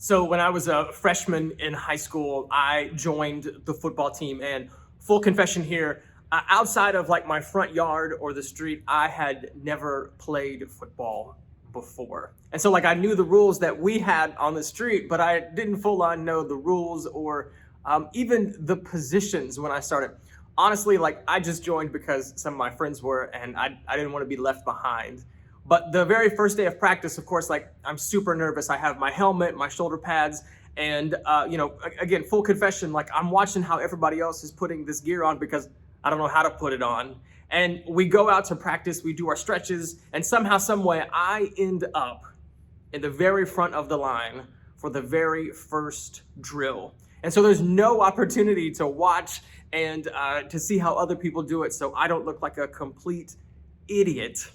So when I was a freshman in high school, I joined the football team. And full confession here, outside of like my front yard or the street, I had never played football before. And so like I knew the rules that we had on the street, but I didn't full on know the rules or even the positions when I started. Honestly, like I just joined because some of my friends were, and I didn't want to be left behind. But the very first day of practice, of course, like I'm super nervous. I have my helmet, my shoulder pads, and again, full confession, like I'm watching how everybody else is putting this gear on because I don't know how to put it on. And we go out to practice, we do our stretches, and somehow, some way, I end up in the very front of the line for the very first drill. And so there's no opportunity to watch and to see how other people do it, so I don't look like a complete idiot.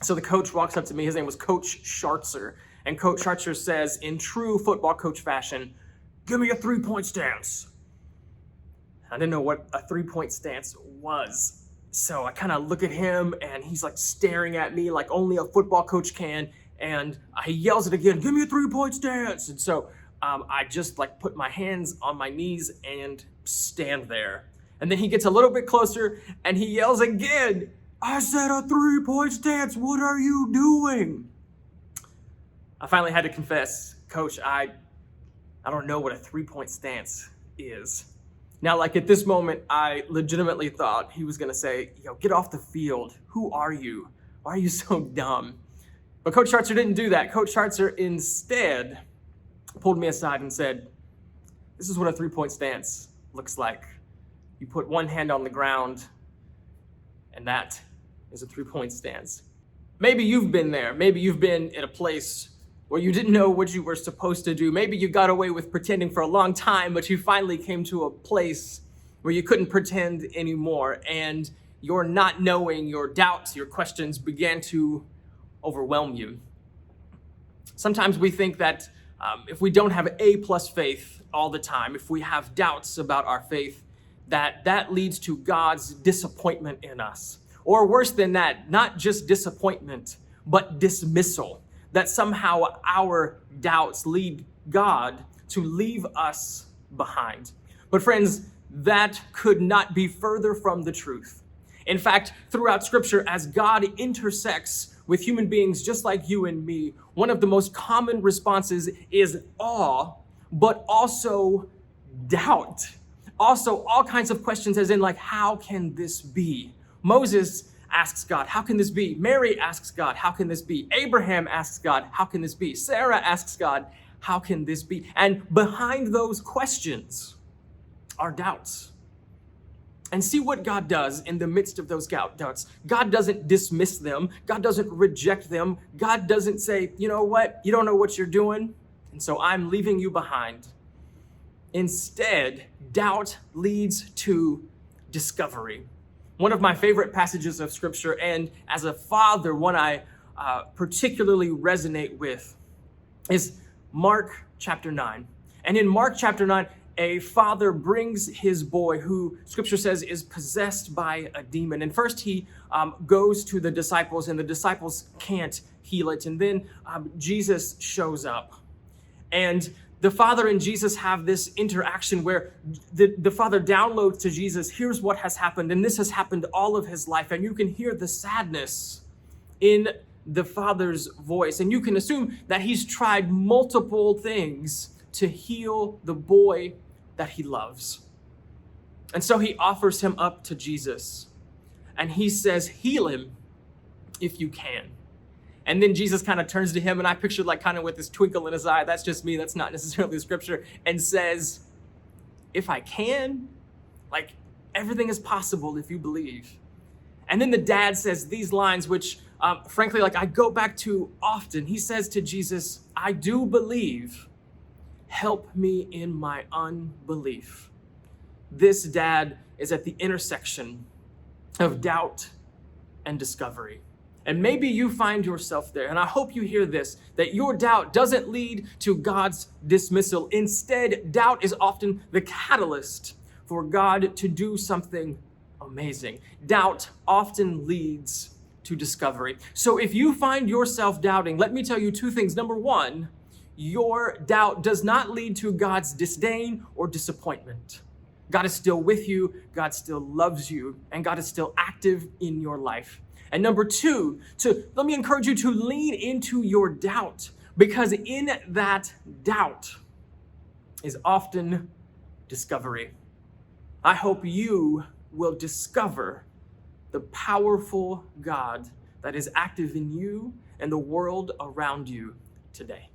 So the coach walks up to me. His name was Coach Schartzer. And Coach Schartzer says, in true football coach fashion, "Give me a three-point stance." I didn't know what a three-point stance was. So I kind of look at him, and he's like staring at me like only a football coach can. And he yells it again, "Give me a three-point stance." And so I just like put my hands on my knees and stand there. And then he gets a little bit closer, and he yells again, "I said a three-point stance. What are you doing?" I finally had to confess, "Coach, I don't know what a three-point stance is." Now, like at this moment, I legitimately thought he was going to say, "Get off the field. Who are you? Why are you so dumb?" But Coach Schartzer didn't do that. Coach Schartzer instead pulled me aside and said, "This is what a three-point stance looks like. You put one hand on the ground, and that is a three-point stance." Maybe you've been there. Maybe you've been in a place where you didn't know what you were supposed to do. Maybe you got away with pretending for a long time, but you finally came to a place where you couldn't pretend anymore. And your not knowing, your doubts, your questions began to overwhelm you. Sometimes we think that if we don't have A+ faith all the time, if we have doubts about our faith, that leads to God's disappointment in us. Or worse than that, not just disappointment, but dismissal. That somehow our doubts lead God to leave us behind. But friends, that could not be further from the truth. In fact, throughout Scripture, as God intersects with human beings just like you and me, one of the most common responses is awe, but also doubt. Also, all kinds of questions as in like, how can this be? Moses asks God, "How can this be?" Mary asks God, "How can this be?" Abraham asks God, "How can this be?" Sarah asks God, "How can this be?" And behind those questions are doubts. And see what God does in the midst of those doubts. God doesn't dismiss them. God doesn't reject them. God doesn't say, "You know what? You don't know what you're doing, and so I'm leaving you behind." Instead, doubt leads to discovery. One of my favorite passages of Scripture, and as a father, one I particularly resonate with, is Mark chapter 9. And in Mark chapter 9, a father brings his boy who Scripture says is possessed by a demon. And first he goes to the disciples, and the disciples can't heal it. And then Jesus shows up. And the Father and Jesus have this interaction where the Father downloads to Jesus, "Here's what has happened, and this has happened all of his life." And you can hear the sadness in the Father's voice. And you can assume that he's tried multiple things to heal the boy that he loves. And so he offers him up to Jesus. And he says, "Heal him if you can." And then Jesus kind of turns to him, and I pictured like kind of with this twinkle in his eye, that's just me, that's not necessarily the Scripture, and says, "If I can, like everything is possible if you believe." And then the dad says these lines, which frankly, like I go back to often. He says to Jesus, "I do believe, help me in my unbelief." This dad is at the intersection of doubt and discovery. And maybe you find yourself there, and I hope you hear this, that your doubt doesn't lead to God's dismissal. Instead, doubt is often the catalyst for God to do something amazing. Doubt often leads to discovery. So if you find yourself doubting, let me tell you two things. Number one, your doubt does not lead to God's disdain or disappointment. God is still with you, God still loves you, and God is still active in your life. And number two, let me encourage you to lean into your doubt, because in that doubt is often discovery. I hope you will discover the powerful God that is active in you and the world around you today.